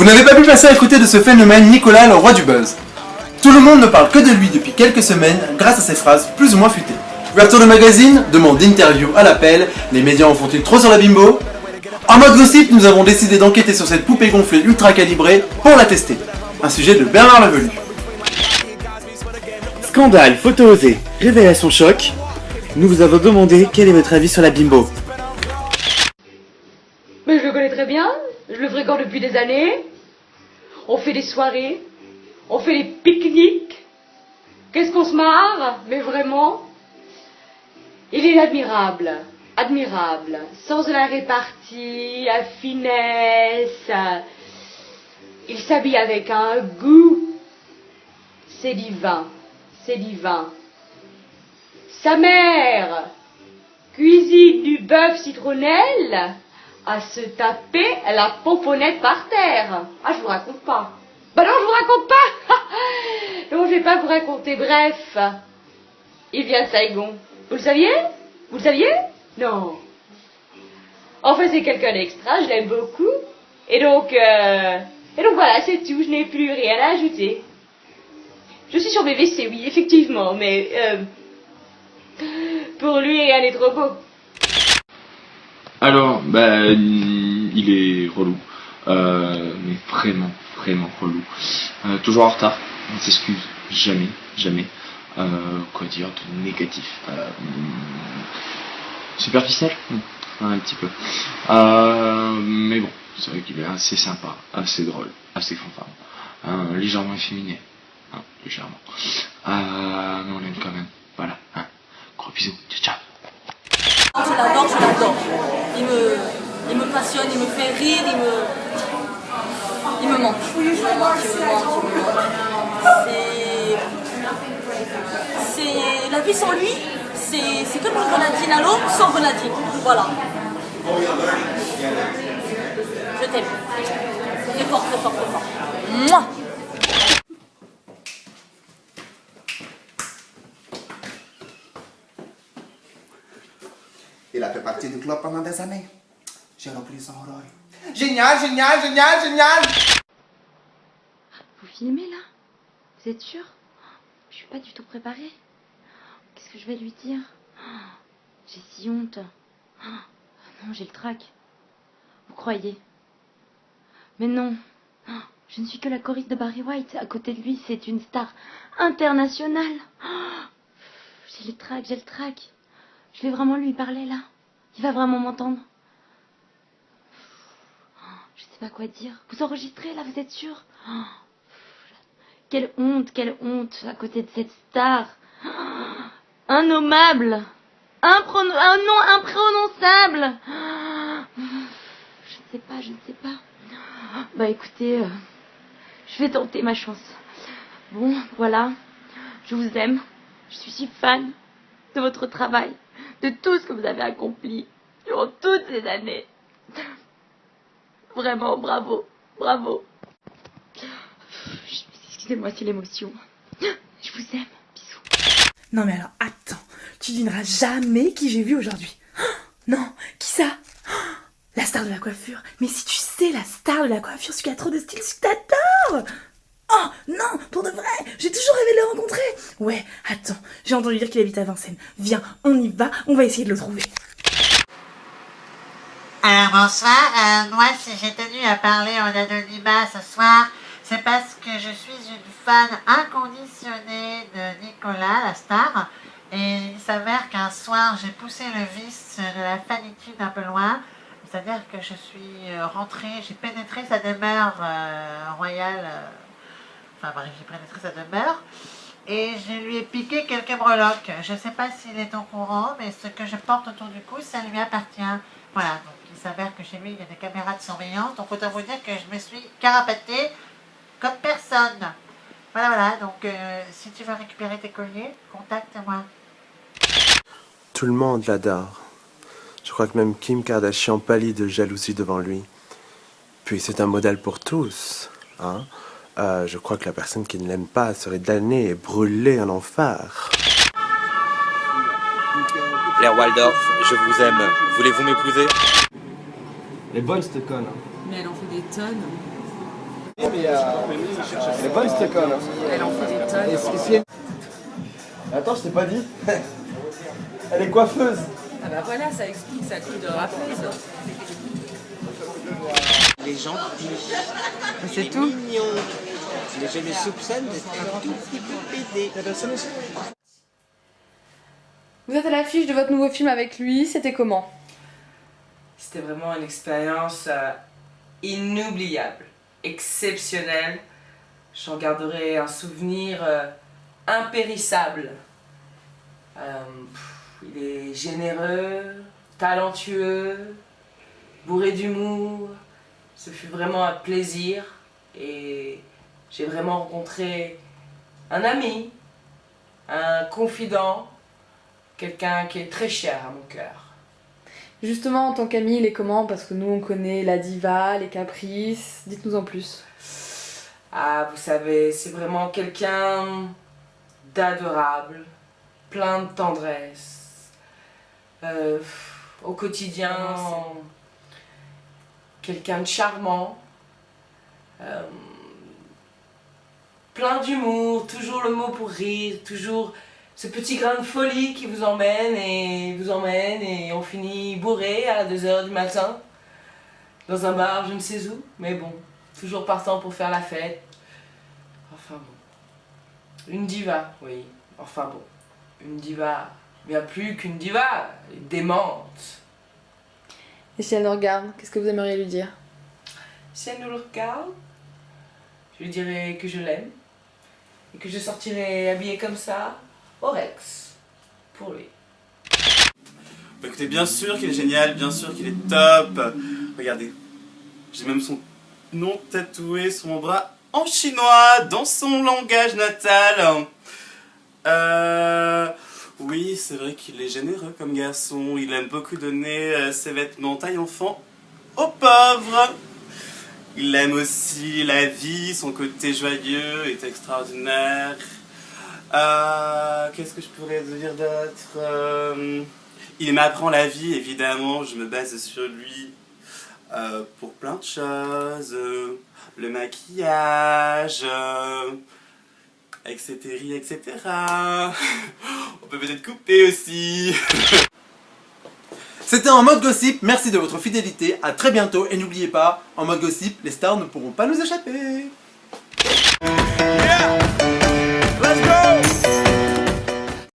Vous n'avez pas pu passer à côté de ce phénomène Nicolas, le roi du buzz. Tout le monde ne parle que de lui depuis quelques semaines grâce à ses phrases plus ou moins futées. Ouverture de magazine, demande d'interview à l'appel, les médias en font-ils trop sur la bimbo? En mode gossip, nous avons décidé d'enquêter sur cette poupée gonflée ultra calibrée pour la tester. Un sujet de Bernard Levelu. Scandale, photo osée, révélation choc. Nous vous avons demandé quel est votre avis sur la bimbo. Mais je le connais très bien, je le fréquente depuis des années. On fait des soirées, on fait des pique-niques. Qu'est-ce qu'on se marre, mais vraiment. Il est admirable, admirable. Sens de la répartie, la finesse. Il s'habille avec un goût. C'est divin, c'est divin. Sa mère cuisine du bœuf citronnelle à se taper la pomponnette par terre. Ah, je vous raconte pas. Bah non, je vous raconte pas. Non, je vais pas vous raconter. Bref, il vient de Saigon. Vous le saviez? Vous le saviez? Non. Enfin, c'est quelqu'un d'extra, je l'aime beaucoup. Et donc voilà, c'est tout, je n'ai plus rien à ajouter. Je suis sur mes WC, oui, effectivement, mais pour lui, rien n'est trop beau. Alors, il est relou. Mais vraiment relou. Toujours en retard, on s'excuse, jamais. Quoi dire de négatif? Superficiel? Un petit peu. Mais bon, c'est vrai qu'il est assez sympa, assez drôle, assez fanfaron. Légèrement efféminé. Légèrement. Mais on l'aime quand même. Voilà. Gros bisous. Ciao. Je l'adore. Il me passionne, il me fait rire, il me manque. C'est la vie sans lui, c'est comme une grenadine à l'eau sans grenadine. Voilà. Je t'aime. Très fort. Mouah. Il a fait partie du club pendant des années. J'ai rempli son rôle. Génial. Vous filmez là? Vous êtes sûr? Je suis pas du tout préparée. Qu'est-ce que je vais lui dire? J'ai si honte. Non, j'ai le trac. Vous croyez? Mais non. Je ne suis que la choriste de Barry White. À côté de lui, c'est une star internationale. J'ai le trac. Je vais vraiment lui parler là. Il va vraiment m'entendre. Je sais pas quoi dire. Vous enregistrez là, vous êtes sûr? Quelle honte à côté de cette star. Innommable. Un nom imprononçable. Je ne sais pas. Bah écoutez, je vais tenter ma chance. Bon, voilà. Je vous aime. Je suis si fan de votre travail, de tout ce que vous avez accompli durant toutes ces années. Vraiment, bravo. Excusez-moi, c'est l'émotion. Je vous aime, bisous. Non mais alors, attends, tu devineras jamais qui j'ai vu aujourd'hui. Non, qui ça? La star de la coiffure. Mais si tu sais, la star de la coiffure, celui qui a trop de style, celui que t'adores. Oh non, pour de vrai, j'ai toujours rêvé de le rencontrer. Ouais, attends, j'ai entendu dire qu'il habite à Vincennes. Viens, on y va, on va essayer de le trouver. Alors bonsoir, moi si j'ai tenu à parler en anonymat ce soir, c'est parce que je suis une fan inconditionnée de Nicolas, la star, et il s'avère qu'un soir j'ai poussé le vice de la fanitude un peu loin, c'est-à-dire que je suis rentrée, j'ai pénétré sa demeure royale, j'ai pénétré sa demeure, et je lui ai piqué quelques breloques. Je ne sais pas s'il est au courant, mais ce que je porte autour du cou, ça lui appartient. Voilà, donc il s'avère que chez lui, il y a des caméras de surveillance, donc autant vous dire que je me suis carapatée comme personne. Voilà, donc si tu veux récupérer tes colliers, contacte-moi. Tout le monde l'adore. Je crois que même Kim Kardashian pâlit de jalousie devant lui. Puis c'est un modèle pour tous, hein. Je crois que la personne qui ne l'aime pas serait damnée et brûlée en enfer. Blair Waldorf, je vous aime. Voulez-vous m'épouser? Elle est bonne cette conne. Mais elle en fait des tonnes. Elle est bonne cette école. Elle en fait des tonnes. Attends, je t'ai pas dit. Elle est coiffeuse. Ah bah voilà, ça explique sa coupe de rappeuse. Les gentils. C'est tout. Mignon. Mais je le soupçonne d'être un tout petit peu pédé. Vous êtes à l'affiche de votre nouveau film avec lui, c'était comment? C'était vraiment une expérience inoubliable, exceptionnelle. J'en garderai un souvenir impérissable. Il est généreux, talentueux, bourré d'humour. Ce fut vraiment un plaisir et j'ai vraiment rencontré un ami, un confident, quelqu'un qui est très cher à mon cœur. Justement, en tant qu'ami, il est comment? Parce que nous, on connaît la diva, les caprices. Dites-nous en plus. Ah, vous savez, c'est vraiment quelqu'un d'adorable, plein de tendresse. Au quotidien, quelqu'un de charmant, plein d'humour, toujours le mot pour rire, toujours ce petit grain de folie qui vous emmène et on finit bourré à 2 h du matin dans un bar je ne sais où, mais bon, toujours partant pour faire la fête. Enfin bon, une diva, oui, enfin bon, une diva, bien plus qu'une diva, démente. Et si elle nous regarde, qu'est-ce que vous aimeriez lui dire? Si elle nous le regarde, je lui dirai que je l'aime et que je sortirai habillée comme ça au Rex pour lui. Bah écoutez, bien sûr qu'il est génial, bien sûr qu'il est top. Regardez, j'ai même son nom tatoué sur mon bras en chinois, dans son langage natal. Oui, c'est vrai qu'il est généreux comme garçon. Il aime beaucoup donner ses vêtements taille enfant aux pauvres. Il aime aussi la vie, son côté joyeux est extraordinaire. Qu'est-ce que je pourrais dire d'autre? Il m'apprend la vie, évidemment, je me base sur lui pour plein de choses. Le maquillage, etc., etc. On peut peut-être couper aussi. C'était En Mode Gossip, merci de votre fidélité, à très bientôt et n'oubliez pas, En Mode Gossip, les stars ne pourront pas nous échapper.